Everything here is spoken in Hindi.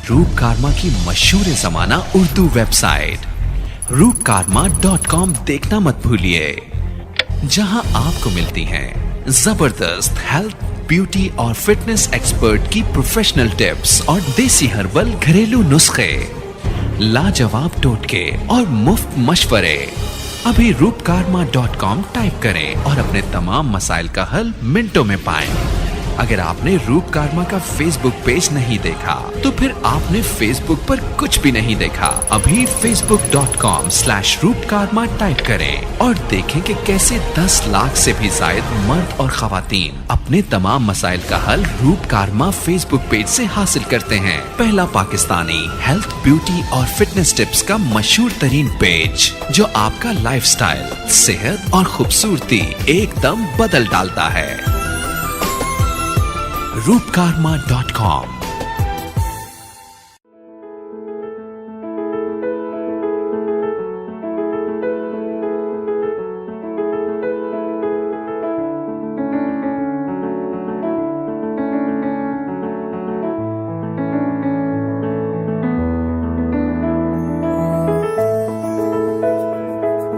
रूप कारमा की मशहूर ज़माना उर्दू वेबसाइट roopkarma.com देखना मत भूलिए, जहां आपको मिलती हैं जबरदस्त हेल्थ, ब्यूटी और फिटनेस एक्सपर्ट की प्रोफेशनल टिप्स और देसी हर्बल घरेलू नुस्खे, लाजवाब टोटके और मुफ्त मशवरे। अभी roopkarma.com टाइप करें और अपने तमाम मसाइल का हल मिनटों में पाएं। अगर आपने रूप कारमा का फेसबुक पेज नहीं देखा तो फिर आपने फेसबुक पर कुछ भी नहीं देखा। अभी facebook.com/roopkarma टाइप करें और देखें कि कैसे 10 लाख से भी ज्यादा मर्द और खवातीन अपने तमाम मसाइल का हल रूप कारमा फेसबुक पेज से हासिल करते हैं। पहला पाकिस्तानी हेल्थ, ब्यूटी और फिटनेस टिप्स का मशहूर तरीन पेज, जो आपका लाइफस्टाइल, सेहत और खूबसूरती एकदम बदल डालता है। roopkarma.com